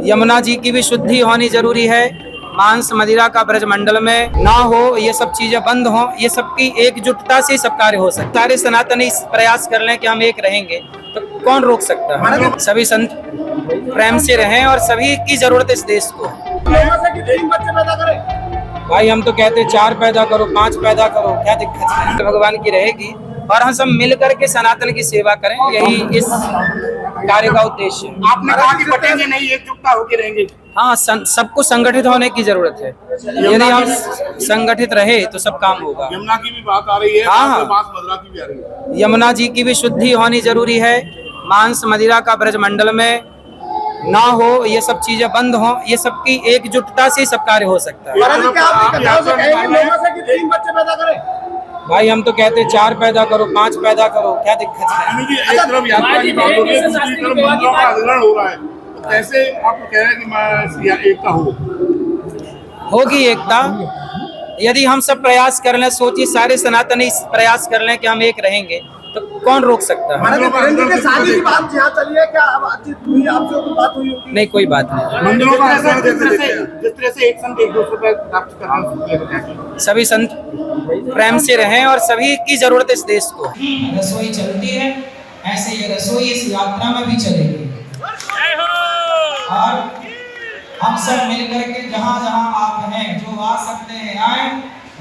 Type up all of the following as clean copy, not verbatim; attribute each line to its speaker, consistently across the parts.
Speaker 1: यमुना जी की भी शुद्धि होनी जरूरी है। मांस मदिरा का ब्रजमंडल में ना हो, ये सब चीजें बंद हो, ये सबकी एकजुटता से सब कार्य हो सकता है। सारे सनातनी प्रयास कर लें कि हम एक रहेंगे तो कौन रोक सकता है। सभी संत प्रेम से रहें और सभी की जरूरत इस देश को। भाई हम तो कहते 4 पैदा करो, 5 पैदा करो, क्या दिक्कत है। भगवान की रहेगी और हम सब मिलकर के सनातन की सेवा करें, यही इस कार्य का उद्देश्य है।
Speaker 2: आपने कहा कि बटेंगे नहीं, एकजुटता होकर रहेंगे।
Speaker 1: हाँ, सबको संगठित होने की जरूरत है। यदि हम संगठित रहे तो सब काम होगा।
Speaker 2: यमुना की भी बात आ रही है,
Speaker 1: हाँ,
Speaker 2: बात मदिरा की भी आ रही है।
Speaker 1: यमुना जी की भी शुद्धि होनी जरूरी है। मांस मदिरा का ब्रजमंडल में ना हो, ये सब चीजें बंद हो, ये सबकी एकजुटता से सब कार्य हो सकता है। भाई हम तो कहते 4 पैदा करो, 5 पैदा करो, क्या दिक्कत है।
Speaker 2: एक तरफ यात्रा की बात हो रही है, दूसरी तरफ मंदिरों का अधिग्रहण हो रहा है, तो कैसे आप कह रहे हैं कि एकता
Speaker 1: होगी एकता यदि हम सब प्रयास कर लें। सोचिए, सारे सनातनी प्रयास कर लें कि हम एक रहेंगे तो कौन रोक सकता है। नहीं, कोई बात नहीं।
Speaker 2: मंदिरों का जिस तरह से एक संत एक दूसरे पर प्राप्त करना,
Speaker 1: सभी संत प्रेम से रहें और सभी की जरूरत इस देश को। रसोई चलती है, ऐसे ये रसोई इस यात्रा में भी चलेगी और हम सब मिलकर के जहाँ जहाँ आप हैं, जो आ सकते हैं आए,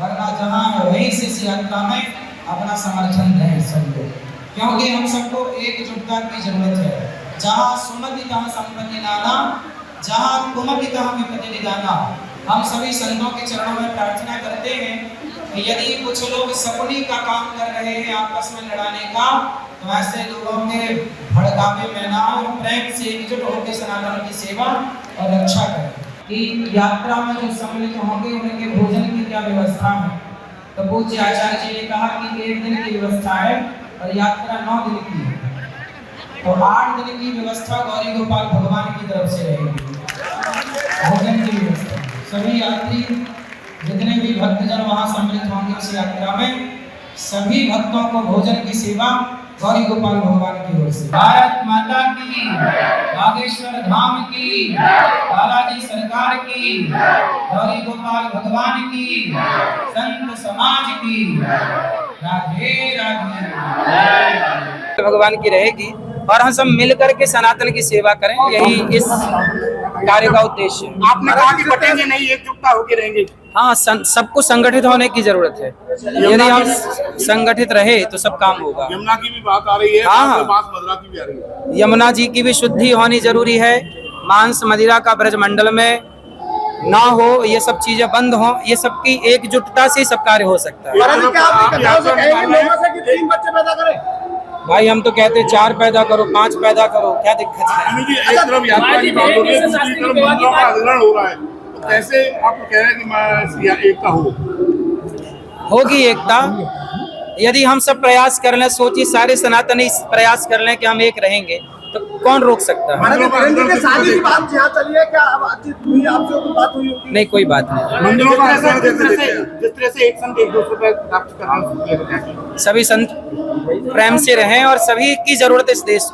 Speaker 1: वरना जहाँ है वहीं से इस यात्रा में अपना समर्थन दें सब लोग, क्योंकि हम सबको एकजुटता की जरूरत है। जहाँ सुमति तहाँ संपत्ति नाना, जहाँ कुमति तहाँ विपत्ति निदाना। हम सभी संतों के चरणों में प्रार्थना करते हैं कि यदि कुछ लोग सपनी का काम कर रहे हैं आपस में लड़ाने का, तो ऐसे लोगों के भड़कावे में ना हो, प्रेम से एकजुट होकर सनातन की सेवा और रक्षा करें। कि यात्रा में जो सम्मिलित होंगे उनके भोजन की क्या व्यवस्था है। तो पूज्य आचार्य जी ने कहा कि 1 दिन की व्यवस्था है और यात्रा 9 दिन की है, तो 8 दिन की व्यवस्था गौरी गोपाल भगवान की तरफ से रहेगी। भोजन की व्यवस्था सभी यात्री जितने भी भक्तजन वहां सम्मिलित होंगे उस यात्रा में, सभी भक्तों को भोजन की सेवा गौरी गोपाल भगवान की ओर से। भारत माता की, बागेश्वर धाम की, बालाजी सरकार की, गौरी गोपाल भगवान की, संत समाज की, राधे राधे। भगवान की रहेगी और हम सब मिलकर के सनातन की सेवा करें, यही इस कार्य का उद्देश्य है।
Speaker 2: आपने कहा कि बटेंगे नहीं, एकजुटता होकर रहेंगे।
Speaker 1: हाँ, सबको संगठित होने की जरूरत है। यदि हम संगठित रहे तो सब काम होगा।
Speaker 2: यमुना की भी बात आ रही है,
Speaker 1: हाँ,
Speaker 2: बात मदिरा की भी आ रही है।
Speaker 1: यमुना जी की भी शुद्धि होनी जरूरी है। मांस मदिरा का ब्रजमंडल में ना हो, ये सब चीजें बंद हो, ये सबकी एकजुटता से सब कार्य हो सकता है। भाई हम तो कहते 4 पैदा करो, 5 पैदा करो, क्या दिक्कत है।
Speaker 2: एक तरफ यात्रा की बात हो रही है, दूसरी तरफ मंदिरों का अधिग्रहण हो रहा है, तो कैसे आप कह रहे हैं कि एकता
Speaker 1: होगी एकता यदि हम सब प्रयास कर लें। सोचिए, सारे सनातनी प्रयास कर लें कि हम एक रहेंगे तो कौन रोक सकता है। नहीं, कोई बात नहीं।
Speaker 2: मंदिरों का जिस तरह से एक संत एक दूसरे पर प्राप्त करना,
Speaker 1: सभी संत प्रेम से रहें और सभी की जरूरत इस देश